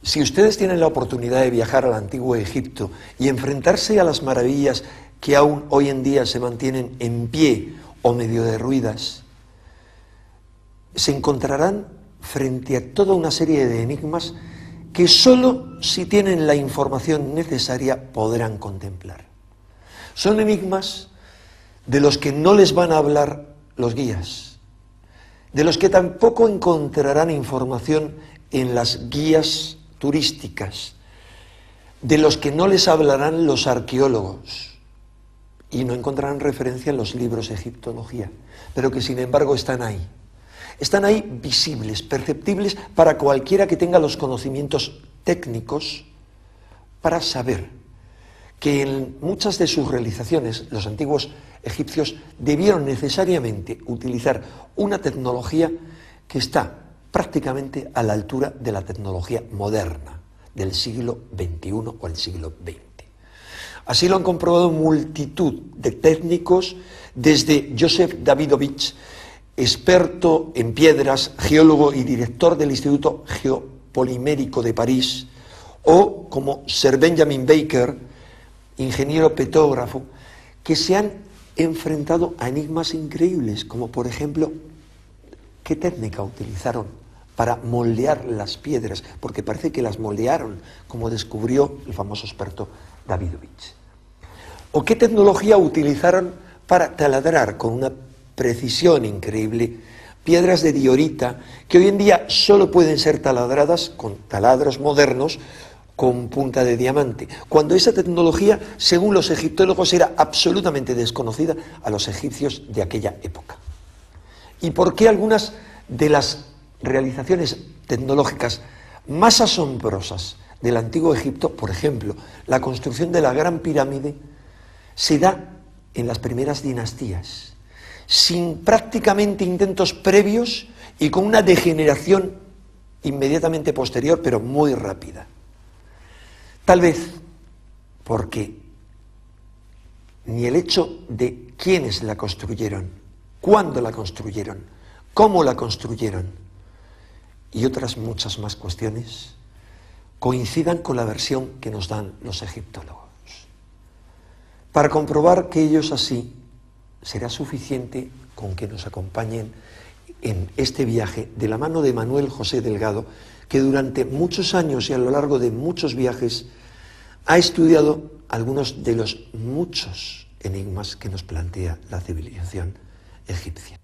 Si ustedes tienen la oportunidad de viajar al antiguo Egipto y enfrentarse a las maravillas que aún hoy en día se mantienen en pie o medio derruidas, se encontrarán frente a toda una serie de enigmas que solo si tienen la información necesaria podrán contemplar. Son enigmas de los que no les van a hablar los guías, de los que tampoco encontrarán información en las guías turísticas, de los que no les hablarán los arqueólogos y no encontrarán referencia en los libros de egiptología, pero que sin embargo están ahí. Están ahí visibles, perceptibles para cualquiera que tenga los conocimientos técnicos para saber que en muchas de sus realizaciones los antiguos egipcios debieron necesariamente utilizar una tecnología que está prácticamente a la altura de la tecnología moderna del siglo XXI o el siglo XX. Así lo han comprobado multitud de técnicos, desde Joseph Davidovich, experto en piedras, geólogo y director del Instituto Geopolimérico de París, o como Sir Benjamin Baker, ingeniero petógrafo, que se han enfrentado a enigmas increíbles, como por ejemplo, ¿qué técnica utilizaron para moldear las piedras? Porque parece que las moldearon, como descubrió el famoso experto Davidovich. ¿O qué tecnología utilizaron para taladrar con una precisión increíble piedras de diorita que hoy en día solo pueden ser taladradas con taladros modernos con punta de diamante, cuando esa tecnología, según los egiptólogos, era absolutamente desconocida a los egipcios de aquella época? ¿Y por qué algunas de las realizaciones tecnológicas más asombrosas del antiguo Egipto, por ejemplo, la construcción de la Gran Pirámide, se da en las primeras dinastías, sin prácticamente intentos previos y con una degeneración inmediatamente posterior, pero muy rápida? Tal vez porque ni el hecho de quiénes la construyeron, cuándo la construyeron, cómo la construyeron y otras muchas más cuestiones coincidan con la versión que nos dan los egiptólogos. Para comprobar que ellos así, será suficiente con que nos acompañen en este viaje de la mano de Manuel José Delgado, que durante muchos años y a lo largo de muchos viajes ha estudiado algunos de los muchos enigmas que nos plantea la civilización egipcia.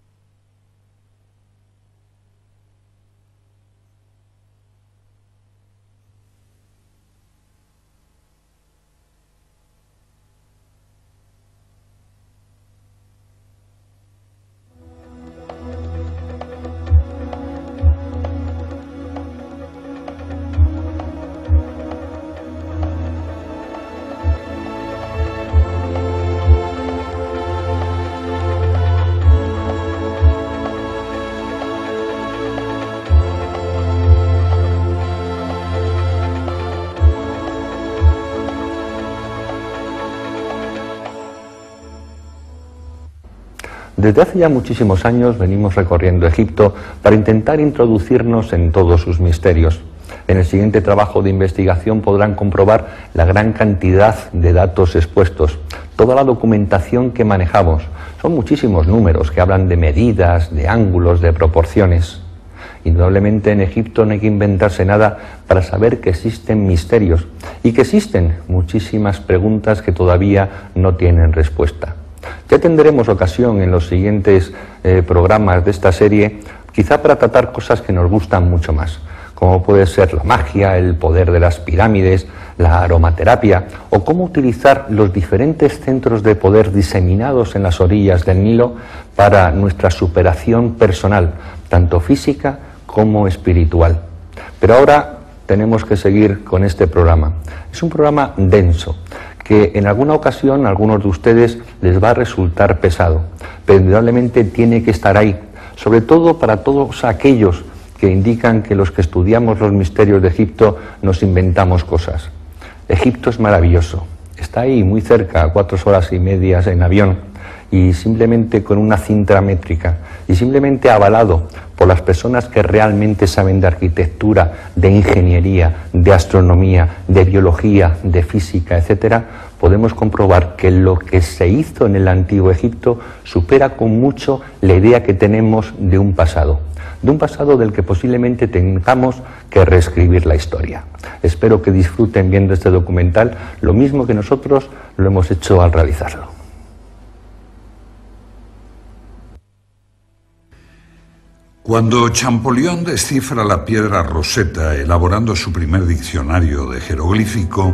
Desde hace ya muchísimos años venimos recorriendo Egipto para intentar introducirnos en todos sus misterios. En el siguiente trabajo de investigación podrán comprobar la gran cantidad de datos expuestos, toda la documentación que manejamos. Son muchísimos números que hablan de medidas, de ángulos, de proporciones. Indudablemente en Egipto no hay que inventarse nada para saber que existen misterios y que existen muchísimas preguntas que todavía no tienen respuesta. Ya tendremos ocasión en los siguientes programas de esta serie, quizá para tratar cosas que nos gustan mucho más, como puede ser la magia, el poder de las pirámides, la aromaterapia, o cómo utilizar los diferentes centros de poder diseminados en las orillas del Nilo para nuestra superación personal, tanto física como espiritual. Pero ahora tenemos que seguir con este programa. Es un programa denso, que en alguna ocasión a algunos de ustedes les va a resultar pesado, pero indudablemente tiene que estar ahí, sobre todo para todos aquellos que indican que los que estudiamos los misterios de Egipto nos inventamos cosas. Egipto es maravilloso, está ahí muy cerca, a 4 horas y media en avión, y simplemente con una cinta métrica, y simplemente avalado por las personas que realmente saben de arquitectura, de ingeniería, de astronomía, de biología, de física, etcétera, podemos comprobar que lo que se hizo en el Antiguo Egipto supera con mucho la idea que tenemos de un pasado del que posiblemente tengamos que reescribir la historia. Espero que disfruten viendo este documental lo mismo que nosotros lo hemos hecho al realizarlo. Cuando Champollion descifra la piedra Rosetta elaborando su primer diccionario de jeroglífico,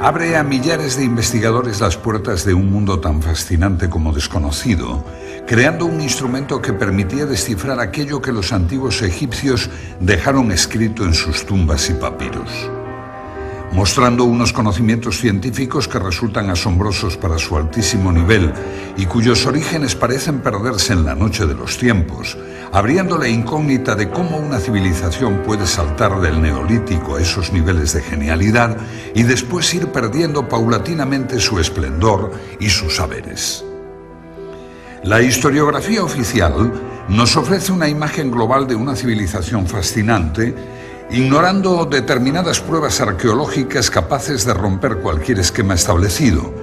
abre a millares de investigadores las puertas de un mundo tan fascinante como desconocido, creando un instrumento que permitía descifrar aquello que los antiguos egipcios dejaron escrito en sus tumbas y papiros, mostrando unos conocimientos científicos que resultan asombrosos para su altísimo nivel y cuyos orígenes parecen perderse en la noche de los tiempos, abriendo la incógnita de cómo una civilización puede saltar del neolítico a esos niveles de genialidad y después ir perdiendo paulatinamente su esplendor y sus saberes. La historiografía oficial nos ofrece una imagen global de una civilización fascinante, ignorando determinadas pruebas arqueológicas capaces de romper cualquier esquema establecido,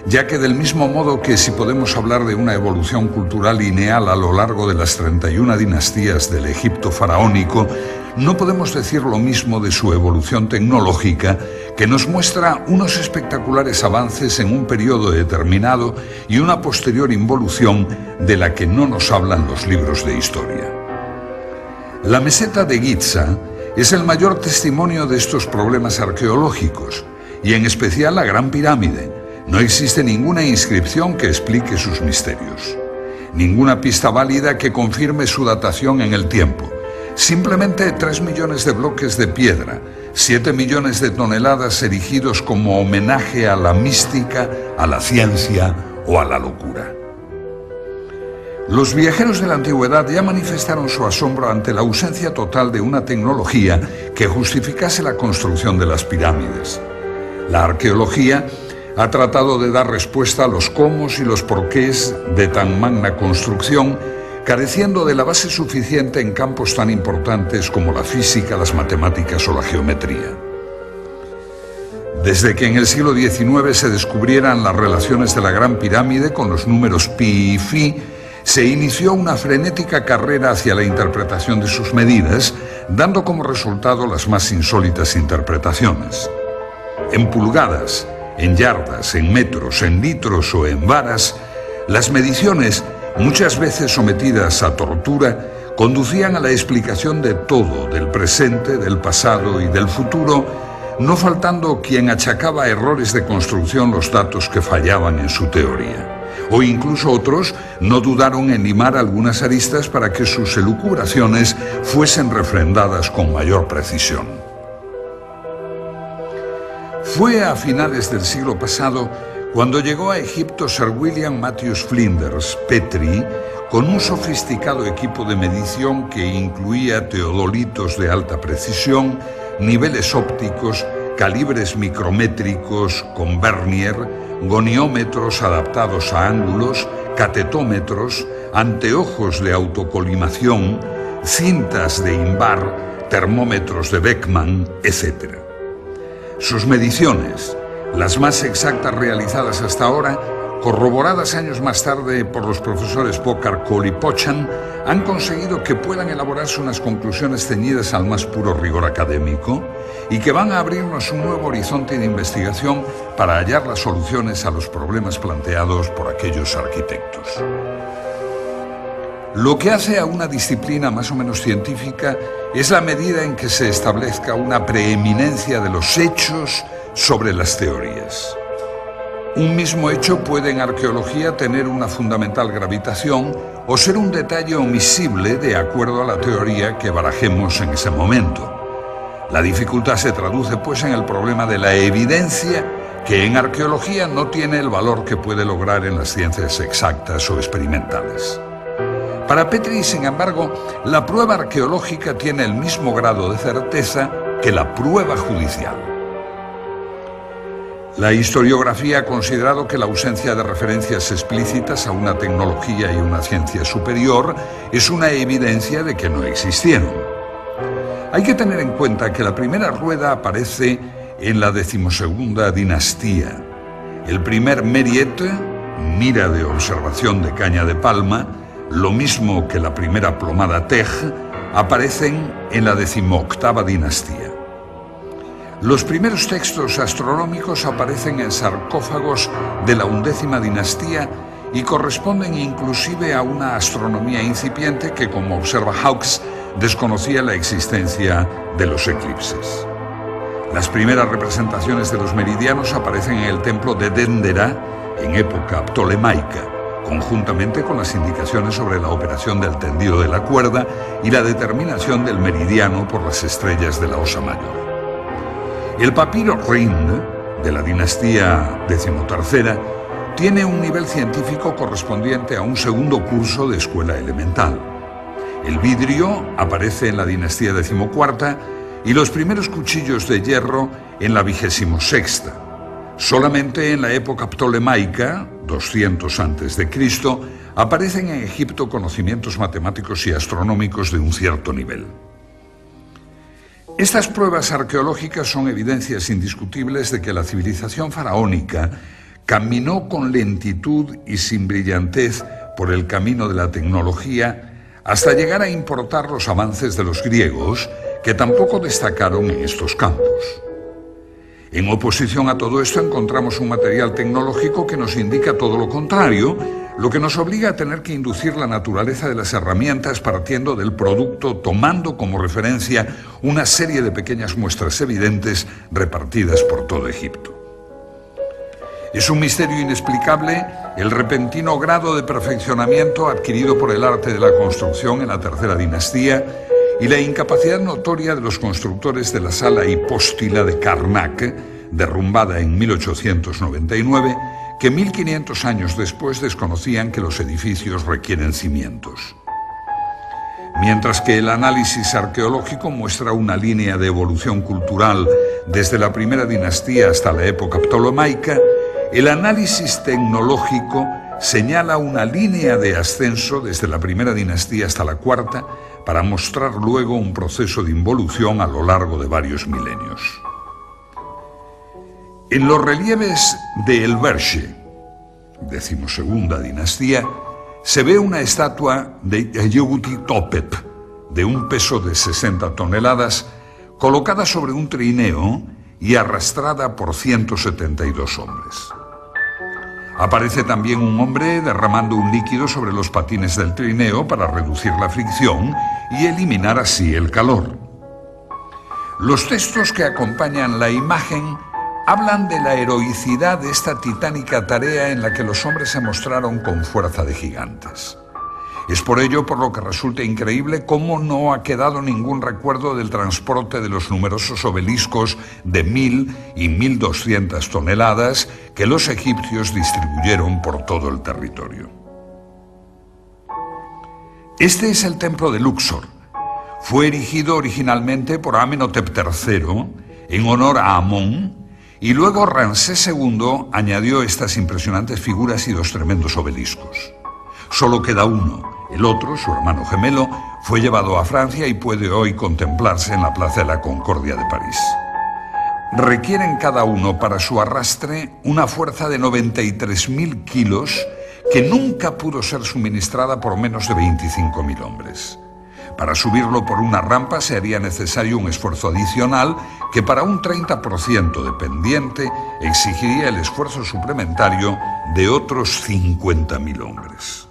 ya que del mismo modo que si podemos hablar de una evolución cultural lineal a lo largo de las 31 dinastías del Egipto faraónico, no podemos decir lo mismo de su evolución tecnológica, que nos muestra unos espectaculares avances en un periodo determinado y una posterior involución de la que no nos hablan los libros de historia. La meseta de Giza es el mayor testimonio de estos problemas arqueológicos, y en especial la Gran Pirámide. No existe ninguna inscripción que explique sus misterios, ninguna pista válida que confirme su datación en el tiempo. Simplemente 3 millones de bloques de piedra, 7 millones de toneladas erigidos como homenaje a la mística, a la ciencia o a la locura. Los viajeros de la antigüedad ya manifestaron su asombro ante la ausencia total de una tecnología que justificase la construcción de las pirámides. La arqueología ha tratado de dar respuesta a los cómo y los porqués de tan magna construcción, careciendo de la base suficiente en campos tan importantes como la física, las matemáticas o la geometría. Desde que en el siglo XIX se descubrieran las relaciones de la Gran Pirámide con los números pi y phi, se inició una frenética carrera hacia la interpretación de sus medidas, dando como resultado las más insólitas interpretaciones. En pulgadas, en yardas, en metros, en litros o en varas, las mediciones, muchas veces sometidas a tortura, conducían a la explicación de todo, del presente, del pasado y del futuro, no faltando quien achacaba a errores de construcción los datos que fallaban en su teoría. O incluso otros no dudaron en limar algunas aristas para que sus elucubraciones fuesen refrendadas con mayor precisión. Fue a finales del siglo pasado cuando llegó a Egipto Sir William Matthews Flinders, Petrie, con un sofisticado equipo de medición que incluía teodolitos de alta precisión, niveles ópticos, calibres micrométricos con vernier, goniómetros adaptados a ángulos, catetómetros, anteojos de autocolimación, cintas de Invar, termómetros de Beckman, etc. Sus mediciones, las más exactas realizadas hasta ahora, corroboradas años más tarde por los profesores Pocar, Cole y Pochan, han conseguido que puedan elaborarse unas conclusiones ceñidas al más puro rigor académico y que van a abrirnos un nuevo horizonte de investigación para hallar las soluciones a los problemas planteados por aquellos arquitectos. Lo que hace a una disciplina más o menos científica es la medida en que se establezca una preeminencia de los hechos sobre las teorías. Un mismo hecho puede en arqueología tener una fundamental gravitación o ser un detalle omisible de acuerdo a la teoría que barajemos en ese momento. La dificultad se traduce pues en el problema de la evidencia, que en arqueología no tiene el valor que puede lograr en las ciencias exactas o experimentales. Para Petrie, sin embargo, la prueba arqueológica tiene el mismo grado de certeza que la prueba judicial. La historiografía ha considerado que la ausencia de referencias explícitas a una tecnología y una ciencia superior es una evidencia de que no existieron. Hay que tener en cuenta que la primera rueda aparece en la 12ª dinastía. El primer Meriet, mira de observación de caña de palma, lo mismo que la primera plomada Tej, aparecen en la 18ª dinastía. Los primeros textos astronómicos aparecen en sarcófagos de la 11ª dinastía y corresponden inclusive a una astronomía incipiente que, como observa Hawkes, desconocía la existencia de los eclipses. Las primeras representaciones de los meridianos aparecen en el templo de Dendera en época ptolemaica, conjuntamente con las indicaciones sobre la operación del tendido de la cuerda y la determinación del meridiano por las estrellas de la Osa Mayor. El papiro Rind, de la dinastía XIII, tiene un nivel científico correspondiente a un segundo curso de escuela elemental. El vidrio aparece en la dinastía XIV y los primeros cuchillos de hierro en la 26ª. Solamente en la época ptolemaica, 200 a.C., aparecen en Egipto conocimientos matemáticos y astronómicos de un cierto nivel. Estas pruebas arqueológicas son evidencias indiscutibles de que la civilización faraónica caminó con lentitud y sin brillantez por el camino de la tecnología hasta llegar a importar los avances de los griegos, que tampoco destacaron en estos campos. En oposición a todo esto encontramos un material tecnológico que nos indica todo lo contrario, lo que nos obliga a tener que inducir la naturaleza de las herramientas partiendo del producto, tomando como referencia una serie de pequeñas muestras evidentes repartidas por todo Egipto. Es un misterio inexplicable el repentino grado de perfeccionamiento adquirido por el arte de la construcción en la tercera dinastía y la incapacidad notoria de los constructores de la sala hipóstila de Karnak, derrumbada en 1899, que 1500 años después desconocían que los edificios requieren cimientos. Mientras que el análisis arqueológico muestra una línea de evolución cultural desde la primera dinastía hasta la época ptolemaica, el análisis tecnológico señala una línea de ascenso desde la primera dinastía hasta la cuarta para mostrar luego un proceso de involución a lo largo de varios milenios. En los relieves de El Berche, 12ª dinastía, se ve una estatua de Yehuti-Topep de un peso de 60 toneladas colocada sobre un trineo y arrastrada por 172 hombres. Aparece también un hombre derramando un líquido sobre los patines del trineo para reducir la fricción y eliminar así el calor. Los textos que acompañan la imagen hablan de la heroicidad de esta titánica tarea en la que los hombres se mostraron con fuerza de gigantes. Es por ello por lo que resulta increíble cómo no ha quedado ningún recuerdo del transporte de los numerosos obeliscos de 1000 y 1200 toneladas que los egipcios distribuyeron por todo el territorio. Este es el templo de Luxor. Fue erigido originalmente por Amenhotep III en honor a Amón, y luego Ramsés II añadió estas impresionantes figuras y dos tremendos obeliscos. Solo queda uno. El otro, su hermano gemelo, fue llevado a Francia y puede hoy contemplarse en la Plaza de la Concordia de París. Requieren cada uno para su arrastre una fuerza de 93.000 kilos que nunca pudo ser suministrada por menos de 25.000 hombres. Para subirlo por una rampa se haría necesario un esfuerzo adicional que para un 30% de pendiente exigiría el esfuerzo suplementario de otros 50.000 hombres.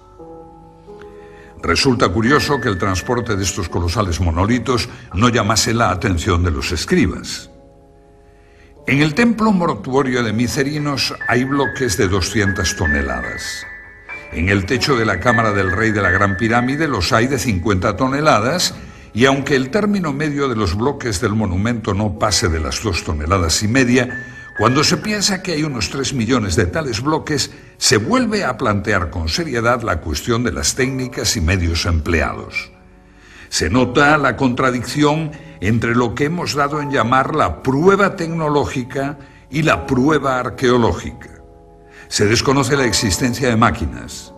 Resulta curioso que el transporte de estos colosales monolitos no llamase la atención de los escribas. En el templo mortuorio de Micerinos hay bloques de 200 toneladas. En el techo de la cámara del rey de la Gran Pirámide los hay de 50 toneladas y aunque el término medio de los bloques del monumento no pase de las 2,5 toneladas, cuando se piensa que hay unos 3 millones de tales bloques, se vuelve a plantear con seriedad la cuestión de las técnicas y medios empleados. Se nota la contradicción entre lo que hemos dado en llamar la prueba tecnológica y la prueba arqueológica. Se desconoce la existencia de máquinas.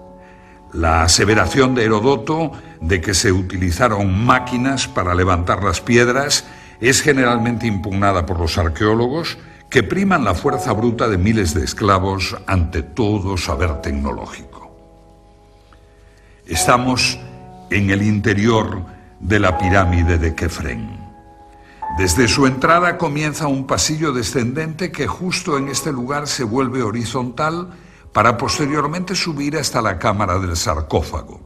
La aseveración de Heródoto de que se utilizaron máquinas para levantar las piedras es generalmente impugnada por los arqueólogos, que priman la fuerza bruta de miles de esclavos ante todo saber tecnológico. Estamos en el interior de la pirámide de Kefren. Desde su entrada comienza un pasillo descendente que justo en este lugar se vuelve horizontal para posteriormente subir hasta la cámara del sarcófago.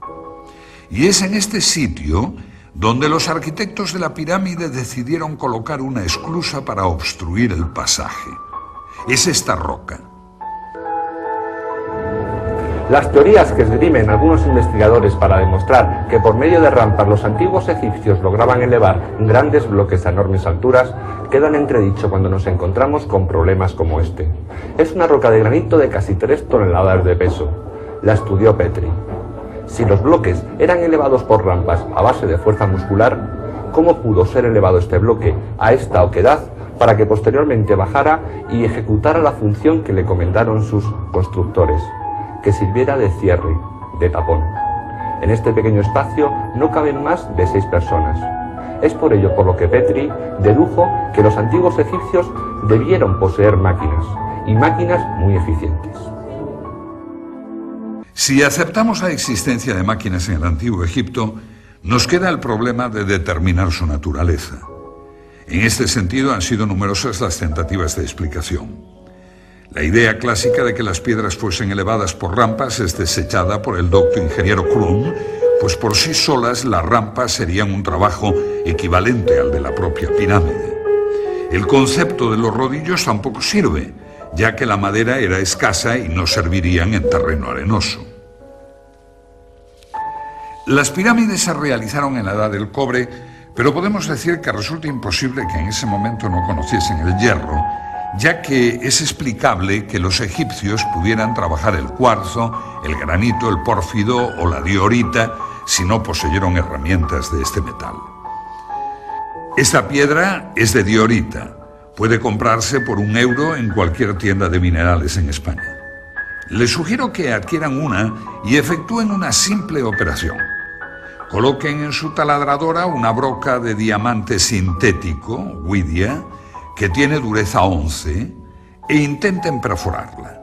Y es en este sitio donde los arquitectos de la pirámide decidieron colocar una esclusa para obstruir el pasaje. Es esta roca. Las teorías que esgrimen algunos investigadores para demostrar que por medio de rampas los antiguos egipcios lograban elevar grandes bloques a enormes alturas quedan en entredicho cuando nos encontramos con problemas como este. Es una roca de granito de casi 3 toneladas de peso. La estudió Petri. Si los bloques eran elevados por rampas a base de fuerza muscular, ¿cómo pudo ser elevado este bloque a esta oquedad para que posteriormente bajara y ejecutara la función que le comentaron sus constructores? Que sirviera de cierre, de tapón. En este pequeño espacio no caben más de 6 personas. Es por ello por lo que Petri dedujo que los antiguos egipcios debieron poseer máquinas, y máquinas muy eficientes. Si aceptamos la existencia de máquinas en el Antiguo Egipto, nos queda el problema de determinar su naturaleza. En este sentido han sido numerosas las tentativas de explicación. La idea clásica de que las piedras fuesen elevadas por rampas es desechada por el docto ingeniero Krum, pues por sí solas las rampas serían un trabajo equivalente al de la propia pirámide. El concepto de los rodillos tampoco sirve, ya que la madera era escasa y no servirían en terreno arenoso. Las pirámides se realizaron en la Edad del Cobre, pero podemos decir que resulta imposible que en ese momento no conociesen el hierro, ya que es explicable que los egipcios pudieran trabajar el cuarzo, el granito, el pórfido o la diorita si no poseyeron herramientas de este metal. Esta piedra es de diorita. Puede comprarse por €1 en cualquier tienda de minerales en España. Les sugiero que adquieran una y efectúen una simple operación. Coloquen en su taladradora una broca de diamante sintético, Widia, que tiene dureza 11, e intenten perforarla.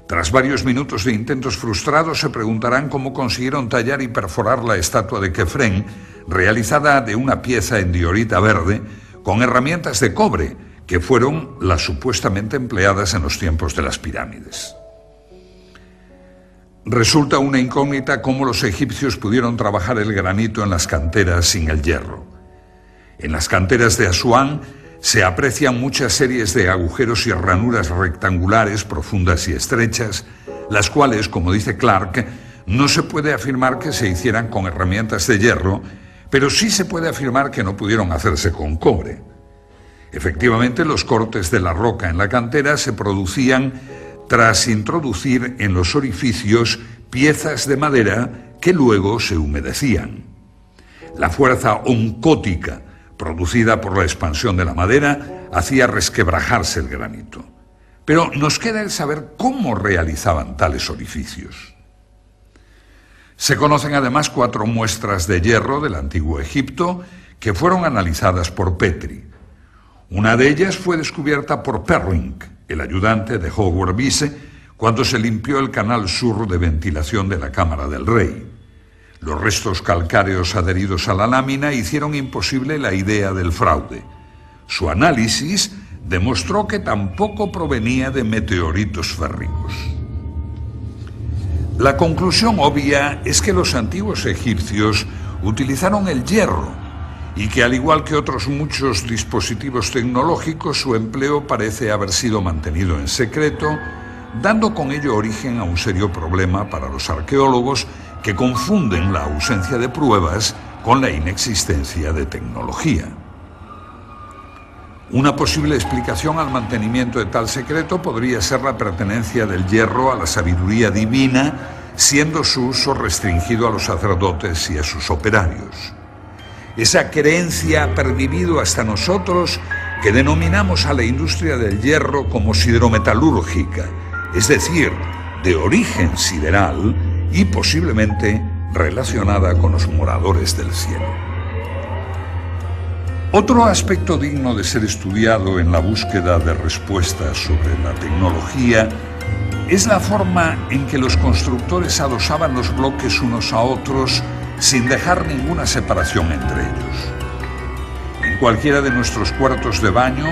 Tras varios minutos de intentos frustrados, se preguntarán cómo consiguieron tallar y perforar la estatua de Kefren, realizada de una pieza en diorita verde, con herramientas de cobre, que fueron las supuestamente empleadas en los tiempos de las pirámides. Resulta una incógnita cómo los egipcios pudieron trabajar el granito en las canteras sin el hierro. En las canteras de Asuán se aprecian muchas series de agujeros y ranuras rectangulares, profundas y estrechas, las cuales, como dice Clark, no se puede afirmar que se hicieran con herramientas de hierro, pero sí se puede afirmar que no pudieron hacerse con cobre. Efectivamente, los cortes de la roca en la cantera se producían tras introducir en los orificios piezas de madera que luego se humedecían. La fuerza oncótica producida por la expansión de la madera hacía resquebrajarse el granito. Pero nos queda el saber cómo realizaban tales orificios. Se conocen además 4 muestras de hierro del Antiguo Egipto que fueron analizadas por Petri. Una de ellas fue descubierta por Perring, el ayudante de Howard Bisse, cuando se limpió el canal sur de ventilación de la Cámara del Rey. Los restos calcáreos adheridos a la lámina hicieron imposible la idea del fraude. Su análisis demostró que tampoco provenía de meteoritos férricos. La conclusión obvia es que los antiguos egipcios utilizaron el hierro y que, al igual que otros muchos dispositivos tecnológicos, su empleo parece haber sido mantenido en secreto, dando con ello origen a un serio problema para los arqueólogos que confunden la ausencia de pruebas con la inexistencia de tecnología. Una posible explicación al mantenimiento de tal secreto podría ser la pertenencia del hierro a la sabiduría divina, siendo su uso restringido a los sacerdotes y a sus operarios. Esa creencia ha pervivido hasta nosotros que denominamos a la industria del hierro como siderometalúrgica, es decir, de origen sideral y posiblemente relacionada con los moradores del cielo. Otro aspecto digno de ser estudiado en la búsqueda de respuestas sobre la tecnología es la forma en que los constructores adosaban los bloques unos a otros sin dejar ninguna separación entre ellos. En cualquiera de nuestros cuartos de baño,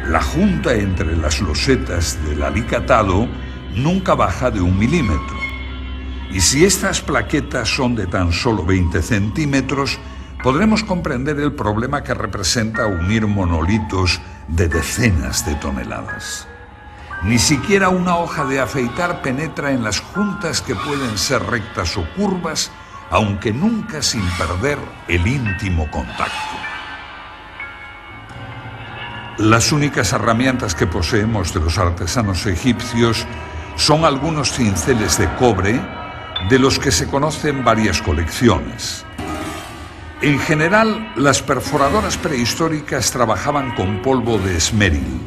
la junta entre las losetas del alicatado nunca baja de 1 milímetro. Y si estas plaquetas son de tan solo 20 centímetros, podremos comprender el problema que representa unir monolitos de decenas de toneladas. Ni siquiera una hoja de afeitar penetra en las juntas que pueden ser rectas o curvas, aunque nunca sin perder el íntimo contacto. Las únicas herramientas que poseemos de los artesanos egipcios son algunos cinceles de cobre, de los que se conocen varias colecciones. En general, las perforadoras prehistóricas trabajaban con polvo de esmeril,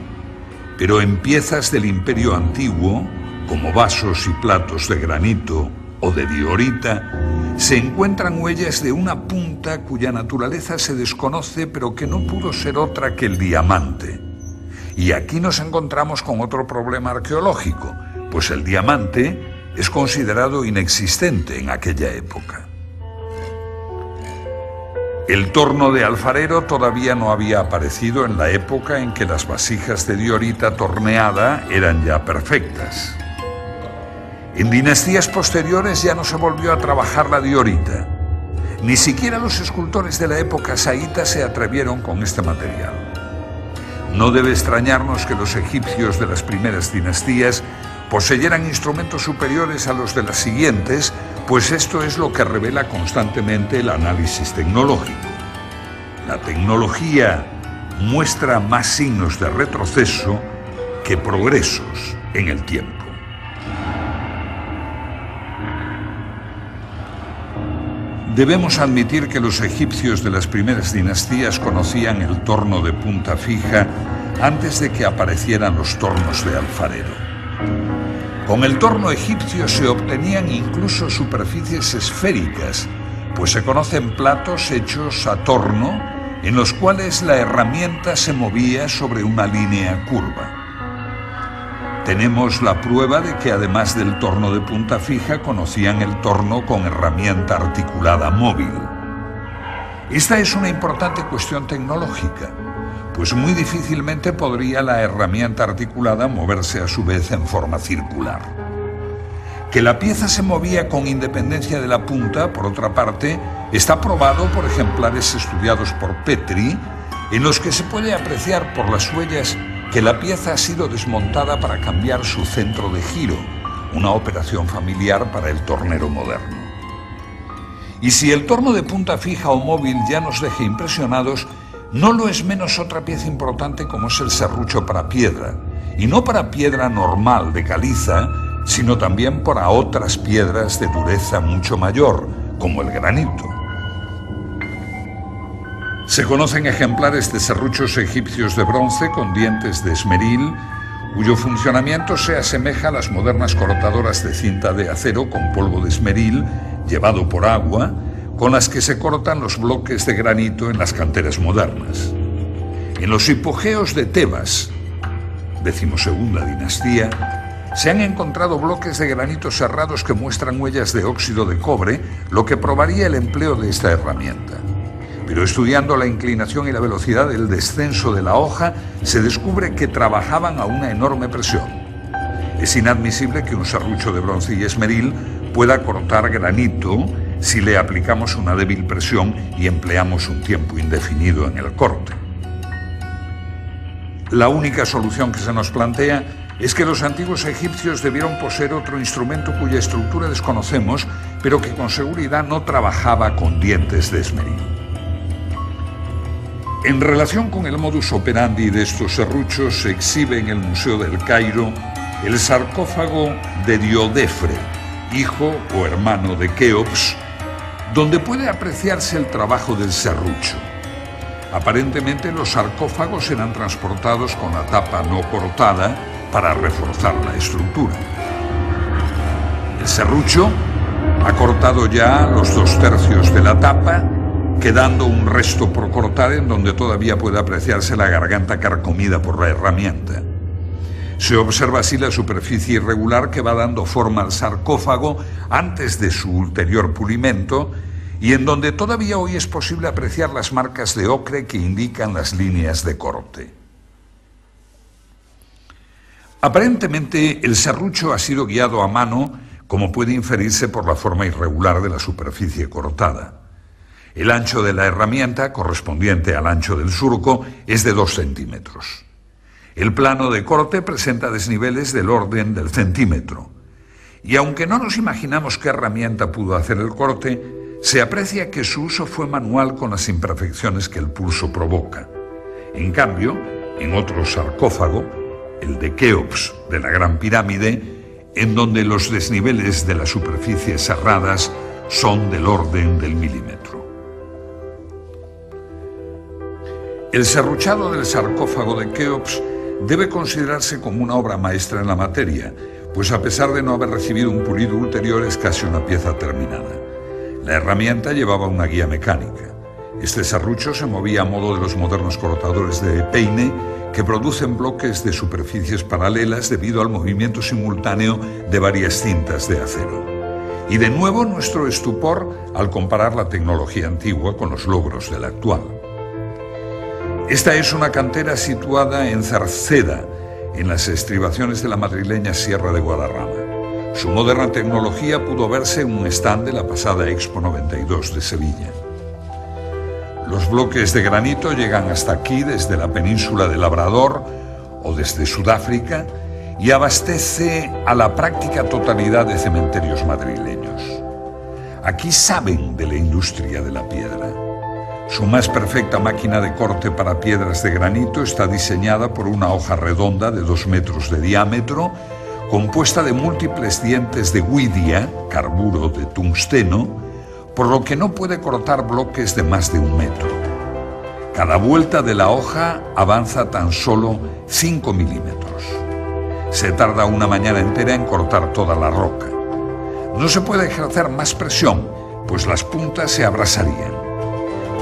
pero en piezas del Imperio Antiguo, como vasos y platos de granito o de diorita, se encuentran huellas de una punta cuya naturaleza se desconoce, pero que no pudo ser otra que el diamante. Y aquí nos encontramos con otro problema arqueológico, pues el diamante es considerado inexistente en aquella época. El torno de alfarero todavía no había aparecido en la época en que las vasijas de diorita torneada eran ya perfectas. En dinastías posteriores ya no se volvió a trabajar la diorita. Ni siquiera los escultores de la época saíta se atrevieron con este material. No debe extrañarnos que los egipcios de las primeras dinastías poseyeran instrumentos superiores a los de las siguientes, pues esto es lo que revela constantemente el análisis tecnológico. La tecnología muestra más signos de retroceso que progresos en el tiempo. Debemos admitir que los egipcios de las primeras dinastías conocían el torno de punta fija antes de que aparecieran los tornos de alfarero. Con el torno egipcio se obtenían incluso superficies esféricas, pues se conocen platos hechos a torno en los cuales la herramienta se movía sobre una línea curva. Tenemos la prueba de que además del torno de punta fija conocían el torno con herramienta articulada móvil. Esta es una importante cuestión tecnológica, pues muy difícilmente podría la herramienta articulada moverse a su vez en forma circular. Que la pieza se movía con independencia de la punta, por otra parte, está probado por ejemplares estudiados por Petrie, en los que se puede apreciar por las huellas que la pieza ha sido desmontada para cambiar su centro de giro, una operación familiar para el tornero moderno. Y si el torno de punta fija o móvil ya nos deja impresionados, no lo es menos otra pieza importante como es el serrucho para piedra, y no para piedra normal de caliza, sino también para otras piedras de dureza mucho mayor, como el granito. Se conocen ejemplares de serruchos egipcios de bronce con dientes de esmeril, cuyo funcionamiento se asemeja a las modernas cortadoras de cinta de acero con polvo de esmeril, llevado por agua, con las que se cortan los bloques de granito en las canteras modernas. En los hipogeos de Tebas, 12ª dinastía, se han encontrado bloques de granito serrados que muestran huellas de óxido de cobre, lo que probaría el empleo de esta herramienta. Pero estudiando la inclinación y la velocidad del descenso de la hoja, se descubre que trabajaban a una enorme presión. Es inadmisible que un serrucho de bronce y esmeril pueda cortar granito si le aplicamos una débil presión y empleamos un tiempo indefinido en el corte. La única solución que se nos plantea es que los antiguos egipcios debieron poseer otro instrumento cuya estructura desconocemos, pero que con seguridad no trabajaba con dientes de esmeril. En relación con el modus operandi de estos serruchos, se exhibe en el Museo del Cairo el sarcófago de Diodefre, hijo o hermano de Keops, donde puede apreciarse el trabajo del serrucho. Aparentemente los sarcófagos eran transportados con la tapa no cortada para reforzar la estructura. El serrucho ha cortado ya los 2/3 de la tapa, quedando un resto por cortar en donde todavía puede apreciarse la garganta carcomida por la herramienta. Se observa así la superficie irregular que va dando forma al sarcófago antes de su ulterior pulimento y en donde todavía hoy es posible apreciar las marcas de ocre que indican las líneas de corte. Aparentemente el serrucho ha sido guiado a mano, como puede inferirse por la forma irregular de la superficie cortada. El ancho de la herramienta, correspondiente al ancho del surco, es de 2 centímetros. El plano de corte presenta desniveles del orden del centímetro. Y aunque no nos imaginamos qué herramienta pudo hacer el corte, se aprecia que su uso fue manual con las imperfecciones que el pulso provoca. En cambio, en otro sarcófago, el de Keops de la Gran Pirámide, en donde los desniveles de las superficies serradas son del orden del milímetro. El serruchado del sarcófago de Keops debe considerarse como una obra maestra en la materia, pues a pesar de no haber recibido un pulido ulterior es casi una pieza terminada. La herramienta llevaba una guía mecánica. Este serrucho se movía a modo de los modernos cortadores de peine que producen bloques de superficies paralelas debido al movimiento simultáneo de varias cintas de acero. Y de nuevo nuestro estupor al comparar la tecnología antigua con los logros de la actual. Esta es una cantera situada en Cerceda, en las estribaciones de la madrileña Sierra de Guadarrama. Su moderna tecnología pudo verse en un stand de la pasada Expo 92 de Sevilla. Los bloques de granito llegan hasta aquí desde la península de Labrador o desde Sudáfrica y abastece a la práctica totalidad de cementerios madrileños. Aquí saben de la industria de la piedra. Su más perfecta máquina de corte para piedras de granito está diseñada por una hoja redonda de 2 metros de diámetro, compuesta de múltiples dientes de huidia, carburo de tungsteno, por lo que no puede cortar bloques de más de 1 metro. Cada vuelta de la hoja avanza tan solo 5 milímetros. Se tarda una mañana entera en cortar toda la roca. No se puede ejercer más presión, pues las puntas se abrasarían.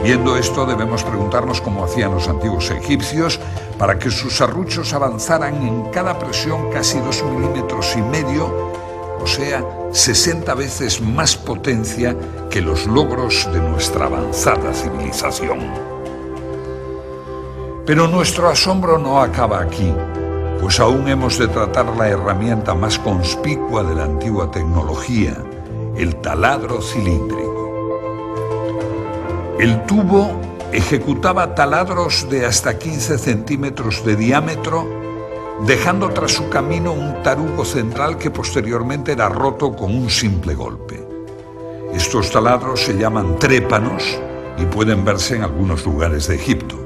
Viendo esto, debemos preguntarnos cómo hacían los antiguos egipcios para que sus serruchos avanzaran en cada presión casi 2,5 milímetros, o sea, 60 veces más potencia que los logros de nuestra avanzada civilización. Pero nuestro asombro no acaba aquí, pues aún hemos de tratar la herramienta más conspicua de la antigua tecnología, el taladro cilíndrico. El tubo ejecutaba taladros de hasta 15 centímetros de diámetro, dejando tras su camino un tarugo central que posteriormente era roto con un simple golpe. Estos taladros se llaman trépanos y pueden verse en algunos lugares de Egipto.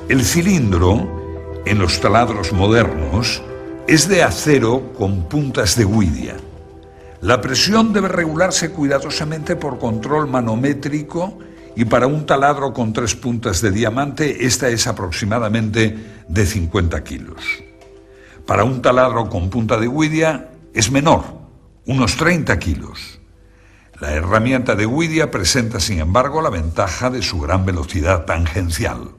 El cilindro, en los taladros modernos, es de acero con puntas de huidia. La presión debe regularse cuidadosamente por control manométrico y para un taladro con 3 puntas de diamante, esta es aproximadamente de 50 kilos. Para un taladro con punta de huidia es menor, unos 30 kilos. La herramienta de huidia presenta, sin embargo, la ventaja de su gran velocidad tangencial.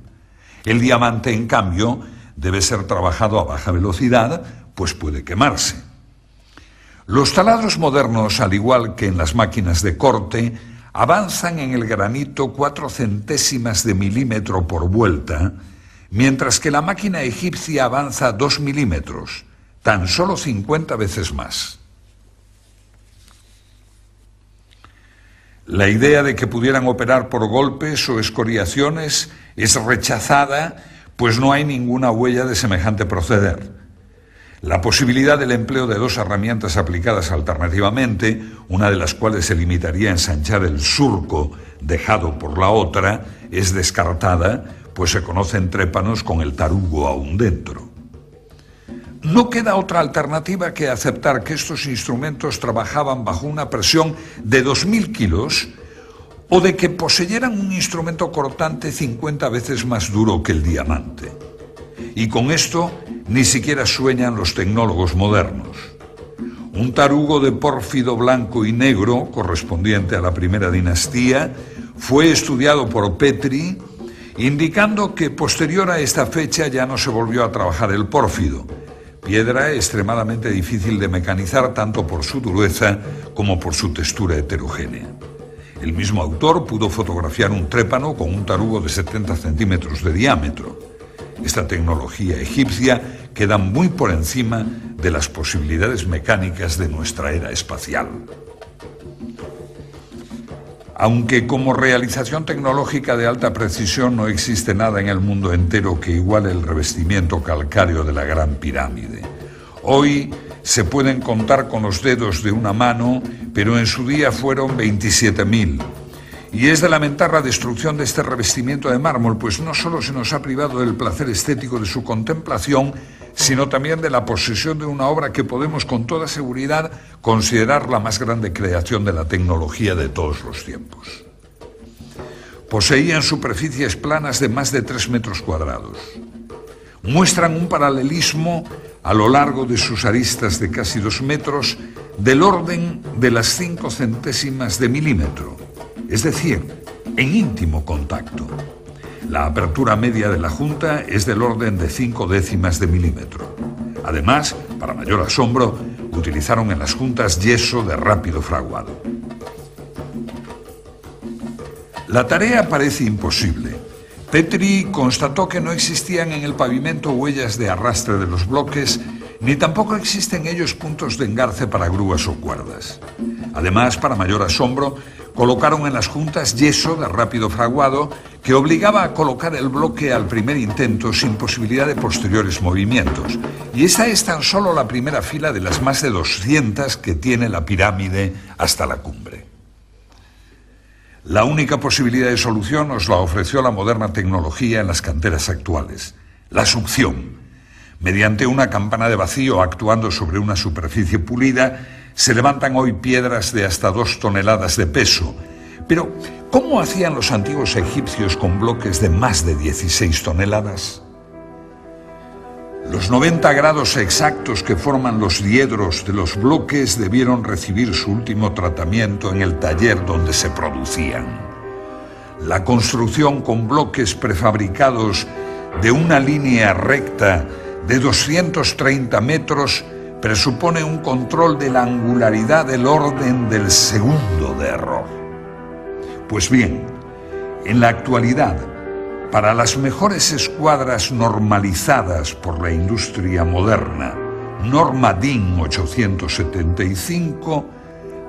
El diamante, en cambio, debe ser trabajado a baja velocidad, pues puede quemarse. Los taladros modernos, al igual que en las máquinas de corte, avanzan en el granito 4 centésimas de milímetro por vuelta, mientras que la máquina egipcia avanza 2 milímetros, tan solo 50 veces más. La idea de que pudieran operar por golpes o escoriaciones es rechazada, pues no hay ninguna huella de semejante proceder. La posibilidad del empleo de 2 herramientas aplicadas alternativamente, una de las cuales se limitaría a ensanchar el surco dejado por la otra, es descartada, pues se conocen trépanos con el tarugo aún dentro. No queda otra alternativa que aceptar que estos instrumentos trabajaban bajo una presión de 2.000 kilos o de que poseyeran un instrumento cortante 50 veces más duro que el diamante. Y con esto ni siquiera sueñan los tecnólogos modernos. Un tarugo de pórfido blanco y negro, correspondiente a la primera dinastía, fue estudiado por Petri, indicando que posterior a esta fecha ya no se volvió a trabajar el pórfido, piedra extremadamente difícil de mecanizar tanto por su dureza como por su textura heterogénea. El mismo autor pudo fotografiar un trépano con un tarugo de 70 centímetros de diámetro. Esta tecnología egipcia queda muy por encima de las posibilidades mecánicas de nuestra era espacial. Aunque como realización tecnológica de alta precisión no existe nada en el mundo entero que iguale el revestimiento calcáreo de la Gran Pirámide. Hoy se pueden contar con los dedos de una mano, pero en su día fueron 27.000. Y es de lamentar la destrucción de este revestimiento de mármol, pues no solo se nos ha privado del placer estético de su contemplación, sino también de la posesión de una obra que podemos con toda seguridad considerar la más grande creación de la tecnología de todos los tiempos. Poseían superficies planas de más de 3 metros cuadrados. Muestran un paralelismo a lo largo de sus aristas de casi 2 metros del orden de las 5 centésimas de milímetro, es decir, en íntimo contacto. La apertura media de la junta es del orden de 5 décimas de milímetro. Además, para mayor asombro, utilizaron en las juntas yeso de rápido fraguado. La tarea parece imposible. Petri constató que no existían en el pavimento huellas de arrastre de los bloques, ni tampoco existen en ellos puntos de engarce para grúas o cuerdas. Además, para mayor asombro, colocaron en las juntas yeso de rápido fraguado que obligaba a colocar el bloque al primer intento sin posibilidad de posteriores movimientos. Y esta es tan solo la primera fila de las más de 200 que tiene la pirámide hasta la cumbre. La única posibilidad de solución nos la ofreció la moderna tecnología en las canteras actuales, la succión. Mediante una campana de vacío actuando sobre una superficie pulida, se levantan hoy piedras de hasta 2 toneladas de peso. Pero, ¿cómo hacían los antiguos egipcios con bloques de más de 16 toneladas? Los 90 grados exactos que forman los diedros de los bloques debieron recibir su último tratamiento en el taller donde se producían. La construcción con bloques prefabricados de una línea recta de 230 metros presupone un control de la angularidad del orden del segundo de error. Pues bien, en la actualidad, para las mejores escuadras normalizadas por la industria moderna, norma DIN 875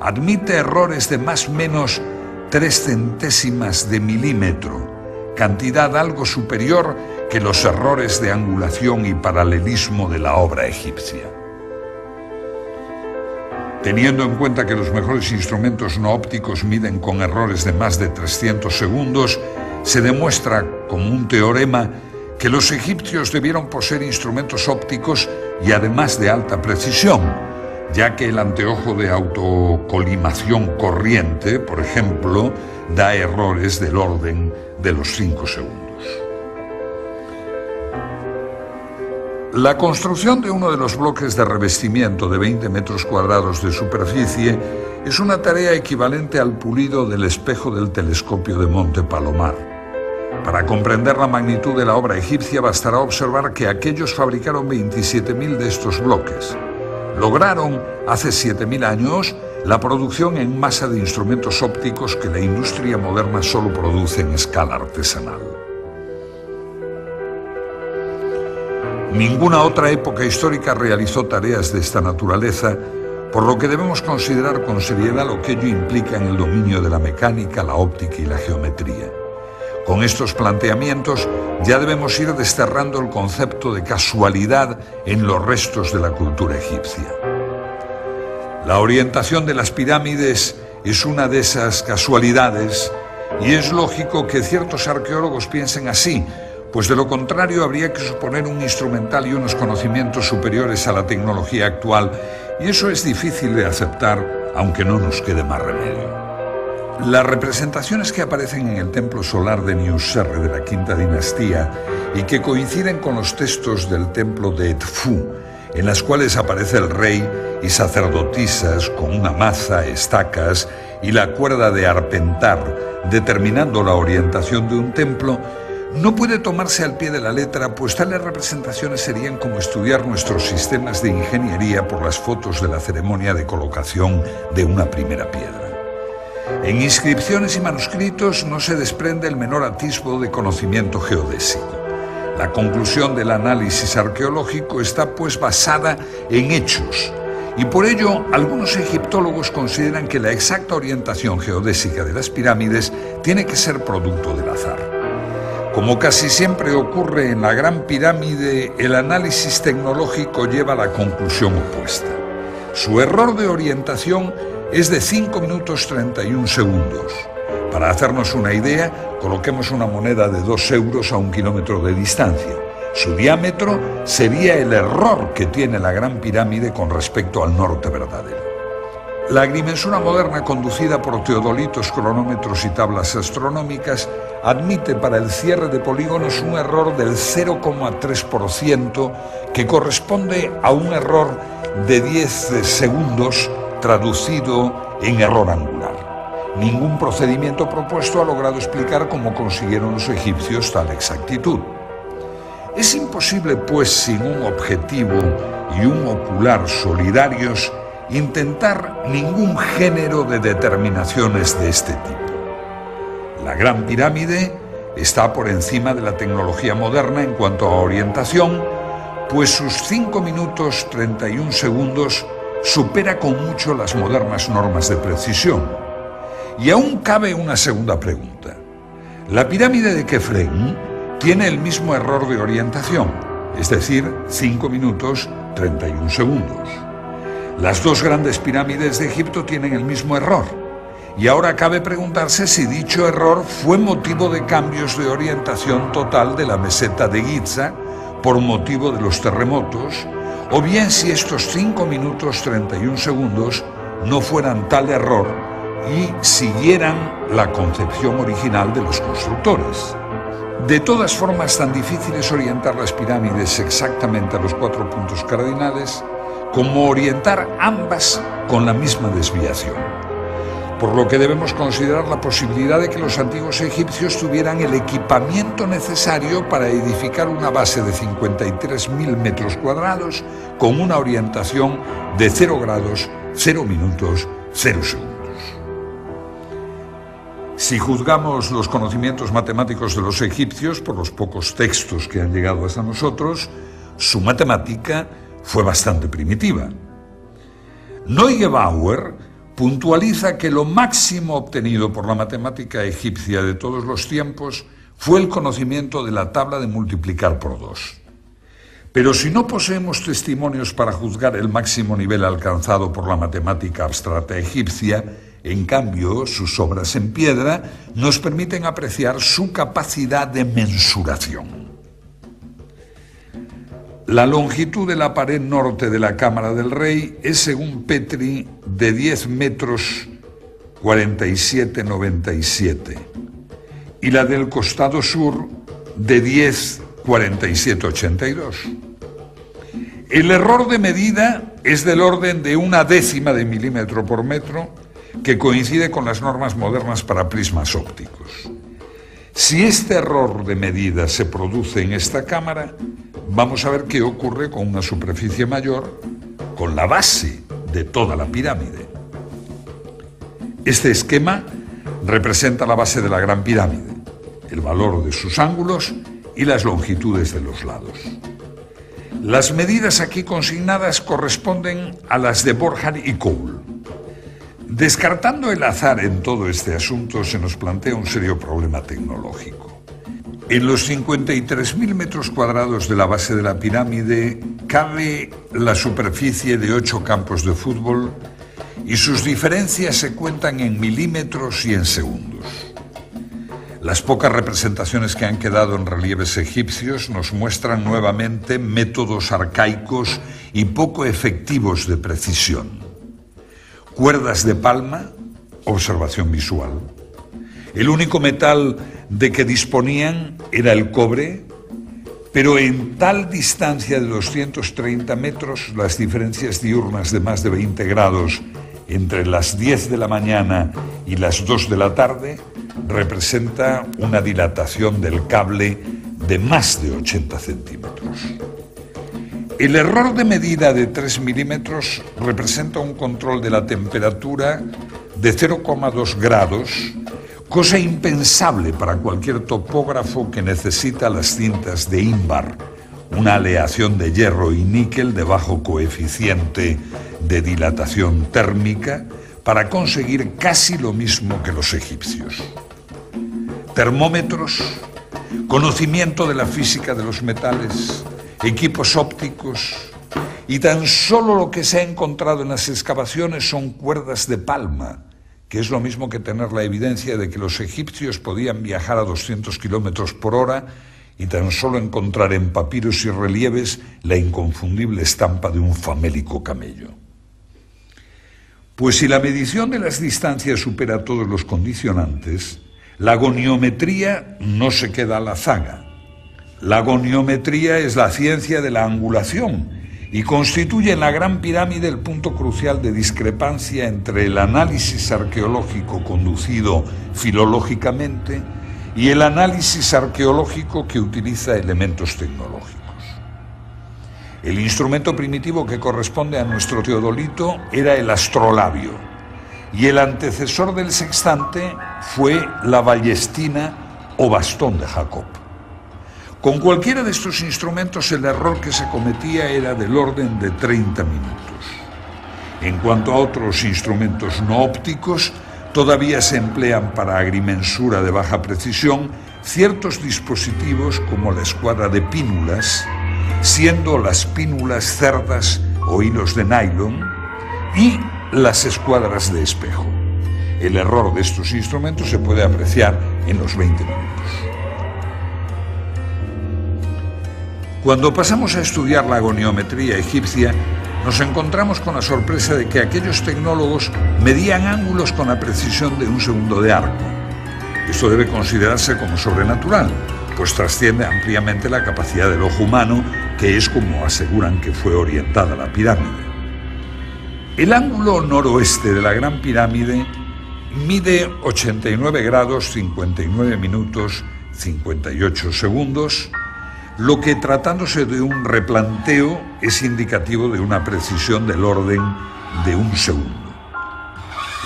admite errores de más o menos 3 centésimas de milímetro, cantidad algo superior que los errores de angulación y paralelismo de la obra egipcia. Teniendo en cuenta que los mejores instrumentos no ópticos miden con errores de más de 300 segundos, se demuestra como un teorema que los egipcios debieron poseer instrumentos ópticos y además de alta precisión, ya que el anteojo de autocolimación corriente, por ejemplo, da errores del orden de los 5 segundos. La construcción de uno de los bloques de revestimiento de 20 metros cuadrados de superficie es una tarea equivalente al pulido del espejo del telescopio de Monte Palomar. Para comprender la magnitud de la obra egipcia bastará observar que aquellos fabricaron 27.000 de estos bloques. Lograron, hace 7.000 años, la producción en masa de instrumentos ópticos que la industria moderna solo produce en escala artesanal. Ninguna otra época histórica realizó tareas de esta naturaleza, por lo que debemos considerar con seriedad lo que ello implica en el dominio de la mecánica, la óptica y la geometría. Con estos planteamientos ya debemos ir desterrando el concepto de casualidad en los restos de la cultura egipcia. La orientación de las pirámides es una de esas casualidades y es lógico que ciertos arqueólogos piensen así, pues de lo contrario habría que suponer un instrumental y unos conocimientos superiores a la tecnología actual, y eso es difícil de aceptar, aunque no nos quede más remedio. Las representaciones que aparecen en el templo solar de Niuserre de la Quinta Dinastía y que coinciden con los textos del templo de Edfu, en las cuales aparece el rey y sacerdotisas con una maza, estacas y la cuerda de arpentar, determinando la orientación de un templo, no puede tomarse al pie de la letra, pues tales representaciones serían como estudiar nuestros sistemas de ingeniería por las fotos de la ceremonia de colocación de una primera piedra. En inscripciones y manuscritos no se desprende el menor atisbo de conocimiento geodésico. La conclusión del análisis arqueológico está pues basada en hechos, y por ello algunos egiptólogos consideran que la exacta orientación geodésica de las pirámides tiene que ser producto del azar. Como casi siempre ocurre en la Gran Pirámide, el análisis tecnológico lleva a la conclusión opuesta. Su error de orientación es de 5 minutos 31 segundos. Para hacernos una idea, coloquemos una moneda de 2 euros a 1 kilómetro de distancia. Su diámetro sería el error que tiene la Gran Pirámide con respecto al norte verdadero. La agrimensura moderna, conducida por teodolitos, cronómetros y tablas astronómicas, admite para el cierre de polígonos un error del 0,3%, que corresponde a un error de 10 segundos traducido en error angular. Ningún procedimiento propuesto ha logrado explicar cómo consiguieron los egipcios tal exactitud. Es imposible, pues, sin un objetivo y un ocular solidarios, intentar ningún género de determinaciones de este tipo. La Gran Pirámide está por encima de la tecnología moderna en cuanto a orientación, pues sus 5 minutos 31 segundos supera con mucho las modernas normas de precisión. Y aún cabe una segunda pregunta. La pirámide de Kefren tiene el mismo error de orientación, es decir, 5 minutos 31 segundos. Las dos grandes pirámides de Egipto tienen el mismo error, y ahora cabe preguntarse si dicho error fue motivo de cambios de orientación total de la meseta de Giza por motivo de los terremotos, o bien si estos 5 minutos 31 segundos no fueran tal error y siguieran la concepción original de los constructores. De todas formas, tan difícil es orientar las pirámides exactamente a los 4 puntos cardinales como orientar ambas con la misma desviación, por lo que debemos considerar la posibilidad de que los antiguos egipcios tuvieran el equipamiento necesario para edificar una base de 53.000 metros cuadrados con una orientación de 0 grados, 0 minutos, 0 segundos. Si juzgamos los conocimientos matemáticos de los egipcios por los pocos textos que han llegado hasta nosotros, su matemática fue bastante primitiva. Neugebauer puntualiza que lo máximo obtenido por la matemática egipcia de todos los tiempos fue el conocimiento de la tabla de multiplicar por 2. Pero si no poseemos testimonios para juzgar el máximo nivel alcanzado por la matemática abstracta egipcia, en cambio, sus obras en piedra nos permiten apreciar su capacidad de mensuración. La longitud de la pared norte de la Cámara del Rey es, según Petri, de 10 metros 47,97 y la del costado sur de 10 47,82. El error de medida es del orden de 1/10 de milímetro por metro, que coincide con las normas modernas para prismas ópticos. Si este error de medida se produce en esta cámara, vamos a ver qué ocurre con una superficie mayor, con la base de toda la pirámide. Este esquema representa la base de la Gran Pirámide, el valor de sus ángulos y las longitudes de los lados. Las medidas aquí consignadas corresponden a las de Borjar y Cole. Descartando el azar en todo este asunto, se nos plantea un serio problema tecnológico. En los 53.000 metros cuadrados de la base de la pirámide cabe la superficie de 8 campos de fútbol y sus diferencias se cuentan en milímetros y en segundos. Las pocas representaciones que han quedado en relieves egipcios nos muestran nuevamente métodos arcaicos y poco efectivos de precisión. Cuerdas de palma observación visual. El único metal de que disponían era el cobre, pero en tal distancia de 230 metros, las diferencias diurnas de más de 20 grados entre las 10 de la mañana y las 2 de la tarde representa una dilatación del cable de más de 80 centímetros. El error de medida de 3 milímetros representa un control de la temperatura de 0,2 grados, cosa impensable para cualquier topógrafo que necesita las cintas de Invar, una aleación de hierro y níquel de bajo coeficiente de dilatación térmica para conseguir casi lo mismo que los egipcios. Termómetros, conocimiento de la física de los metales, equipos ópticos y tan solo lo que se ha encontrado en las excavaciones son cuerdas de palma, que es lo mismo que tener la evidencia de que los egipcios podían viajar a 200 kilómetros por hora y tan solo encontrar en papiros y relieves la inconfundible estampa de un famélico camello. Pues si la medición de las distancias supera todos los condicionantes, la goniometría no se queda a la zaga. La goniometría es la ciencia de la angulación y constituye en la Gran Pirámide el punto crucial de discrepancia entre el análisis arqueológico conducido filológicamente y el análisis arqueológico que utiliza elementos tecnológicos. El instrumento primitivo que corresponde a nuestro teodolito era el astrolabio, y el antecesor del sextante fue la ballestina o bastón de Jacob. Con cualquiera de estos instrumentos el error que se cometía era del orden de 30 minutos. En cuanto a otros instrumentos no ópticos, todavía se emplean para agrimensura de baja precisión ciertos dispositivos como la escuadra de pínulas, siendo las pínulas cerdas o hilos de nylon, y las escuadras de espejo. El error de estos instrumentos se puede apreciar en los 20 minutos. Cuando pasamos a estudiar la goniometría egipcia, nos encontramos con la sorpresa de que aquellos tecnólogos medían ángulos con la precisión de un segundo de arco. Esto debe considerarse como sobrenatural, pues trasciende ampliamente la capacidad del ojo humano, que es como aseguran que fue orientada la pirámide. El ángulo noroeste de la Gran Pirámide mide 89 grados 59 minutos 58 segundos, lo que, tratándose de un replanteo, es indicativo de una precisión del orden de un segundo.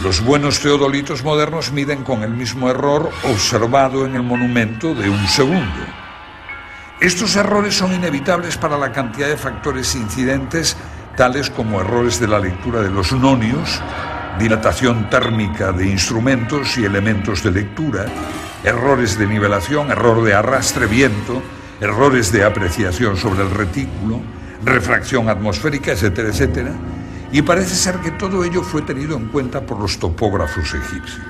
Los buenos teodolitos modernos miden con el mismo error observado en el monumento de un segundo. Estos errores son inevitables para la cantidad de factores incidentes, tales como errores de la lectura de los nonios, dilatación térmica de instrumentos y elementos de lectura, errores de nivelación, error de arrastre, viento, errores de apreciación sobre el retículo, refracción atmosférica, etcétera, etcétera, y parece ser que todo ello fue tenido en cuenta por los topógrafos egipcios.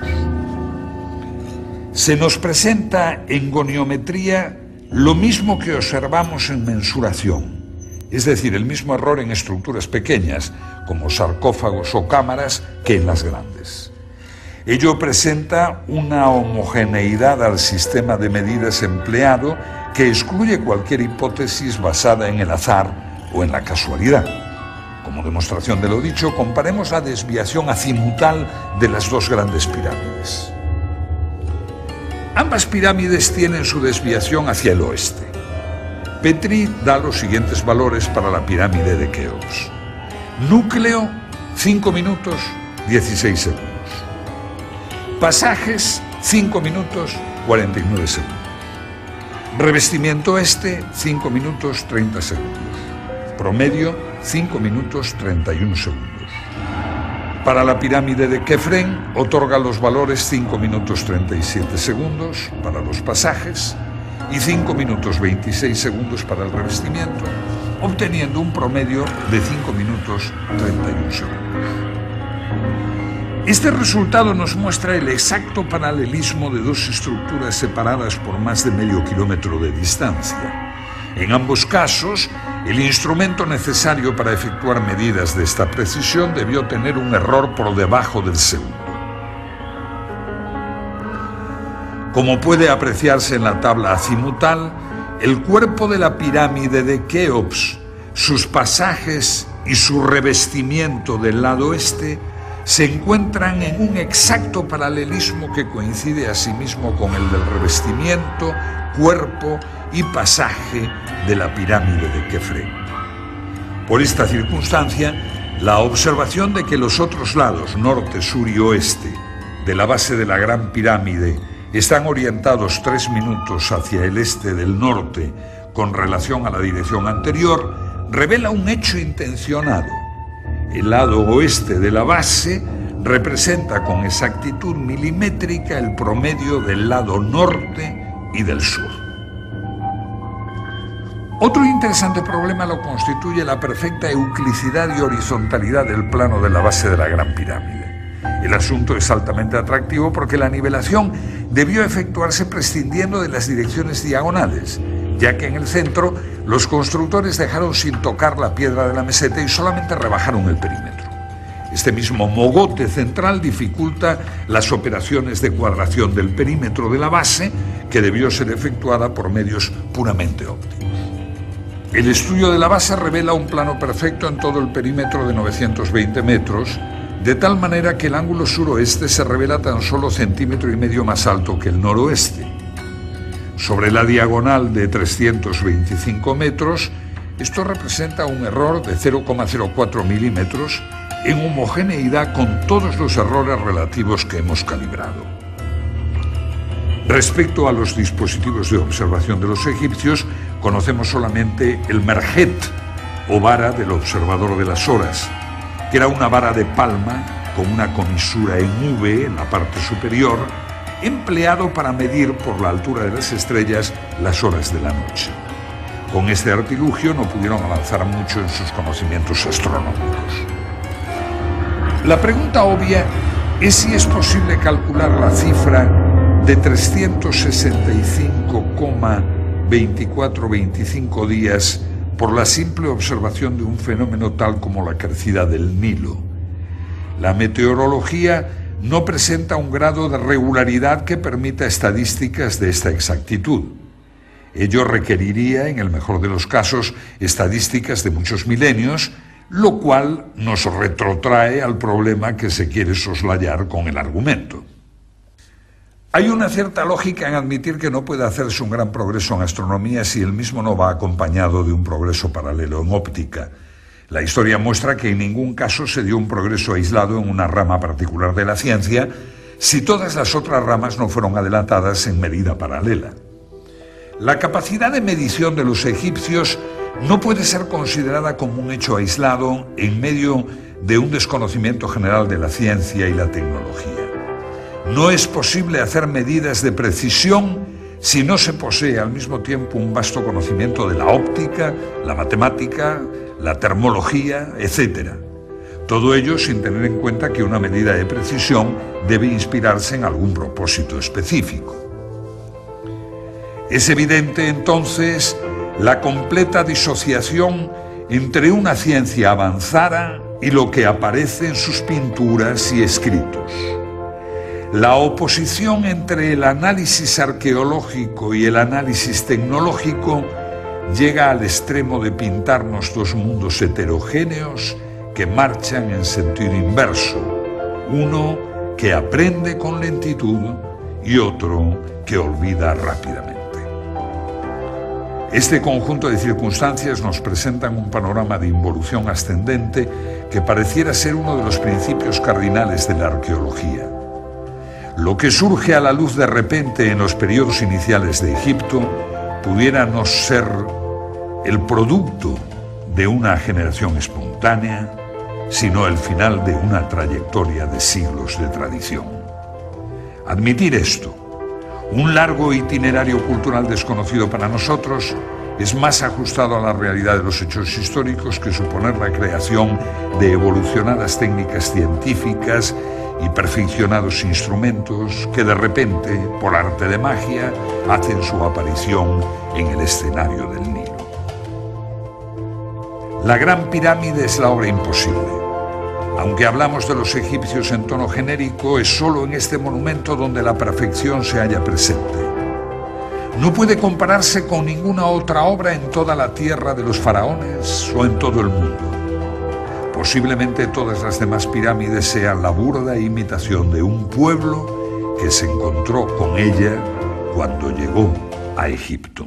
Se nos presenta en goniometría lo mismo que observamos en mensuración, es decir, el mismo error en estructuras pequeñas, como sarcófagos o cámaras, que en las grandes. Ello presenta una homogeneidad al sistema de medidas empleado que excluye cualquier hipótesis basada en el azar o en la casualidad. Como demostración de lo dicho, comparemos la desviación azimutal de las dos grandes pirámides. Ambas pirámides tienen su desviación hacia el oeste. Petrie da los siguientes valores para la pirámide de Keops. Núcleo, 5 minutos, 16 segundos. Pasajes, 5 minutos, 49 segundos. Revestimiento este, 5 minutos, 30 segundos. Promedio, 5 minutos, 31 segundos. Para la pirámide de Kefren, otorga los valores 5 minutos, 37 segundos para los pasajes y 5 minutos, 26 segundos para el revestimiento, obteniendo un promedio de 5 minutos, 31 segundos. Este resultado nos muestra el exacto paralelismo de dos estructuras separadas por más de medio kilómetro de distancia. En ambos casos, el instrumento necesario para efectuar medidas de esta precisión debió tener un error por debajo del segundo. Como puede apreciarse en la tabla azimutal, el cuerpo de la pirámide de Keops, sus pasajes y su revestimiento del lado este se encuentran en un exacto paralelismo que coincide asimismo con el del revestimiento, cuerpo y pasaje de la pirámide de Kefre. Por esta circunstancia, la observación de que los otros lados, norte, sur y oeste, de la base de la Gran Pirámide están orientados 3 minutos hacia el este del norte con relación a la dirección anterior, revela un hecho intencionado. El lado oeste de la base representa con exactitud milimétrica el promedio del lado norte y del sur. Otro interesante problema lo constituye la perfecta euclicidad y horizontalidad del plano de la base de la Gran Pirámide. El asunto es altamente atractivo porque la nivelación debió efectuarse prescindiendo de las direcciones diagonales, ya que en el centro los constructores dejaron sin tocar la piedra de la meseta y solamente rebajaron el perímetro. Este mismo mogote central dificulta las operaciones de cuadración del perímetro de la base, que debió ser efectuada por medios puramente ópticos. El estudio de la base revela un plano perfecto en todo el perímetro de 920 metros, de tal manera que el ángulo suroeste se revela tan solo 1,5 centímetros más alto que el noroeste. Sobre la diagonal de 325 metros, esto representa un error de 0,04 milímetros en homogeneidad con todos los errores relativos que hemos calibrado. Respecto a los dispositivos de observación de los egipcios, conocemos solamente el merjet, o vara del observador de las horas, que era una vara de palma con una comisura en V en la parte superior, empleado para medir por la altura de las estrellas las horas de la noche. Con este artilugio no pudieron avanzar mucho en sus conocimientos astronómicos. La pregunta obvia es si es posible calcular la cifra de 365,2425 días por la simple observación de un fenómeno tal como la crecida del Nilo. La meteorología no presenta un grado de regularidad que permita estadísticas de esta exactitud. Ello requeriría, en el mejor de los casos, estadísticas de muchos milenios, lo cual nos retrotrae al problema que se quiere soslayar con el argumento. Hay una cierta lógica en admitir que no puede hacerse un gran progreso en astronomía si el mismo no va acompañado de un progreso paralelo en óptica. La historia muestra que en ningún caso se dio un progreso aislado en una rama particular de la ciencia si todas las otras ramas no fueron adelantadas en medida paralela. La capacidad de medición de los egipcios no puede ser considerada como un hecho aislado en medio de un desconocimiento general de la ciencia y la tecnología. No es posible hacer medidas de precisión si no se posee al mismo tiempo un vasto conocimiento de la óptica, la matemática, la termología, etc. Todo ello sin tener en cuenta que una medida de precisión debe inspirarse en algún propósito específico. Es evidente entonces la completa disociación entre una ciencia avanzada y lo que aparece en sus pinturas y escritos. La oposición entre el análisis arqueológico y el análisis tecnológico llega al extremo de pintarnos dos mundos heterogéneos que marchan en sentido inverso, uno que aprende con lentitud y otro que olvida rápidamente. Este conjunto de circunstancias nos presentan un panorama de involución ascendente que pareciera ser uno de los principios cardinales de la arqueología. Lo que surge a la luz de repente en los periodos iniciales de Egipto pudiera no ser el producto de una generación espontánea, sino el final de una trayectoria de siglos de tradición. Admitir esto, un largo itinerario cultural desconocido para nosotros, es más ajustado a la realidad de los hechos históricos que suponer la creación de evolucionadas técnicas científicas y perfeccionados instrumentos que de repente, por arte de magia, hacen su aparición en el escenario del Nilo. La Gran Pirámide es la obra imposible. Aunque hablamos de los egipcios en tono genérico, es solo en este monumento donde la perfección se halla presente. No puede compararse con ninguna otra obra en toda la tierra de los faraones o en todo el mundo. Posiblemente todas las demás pirámides sean la burda imitación de un pueblo que se encontró con ella cuando llegó a Egipto.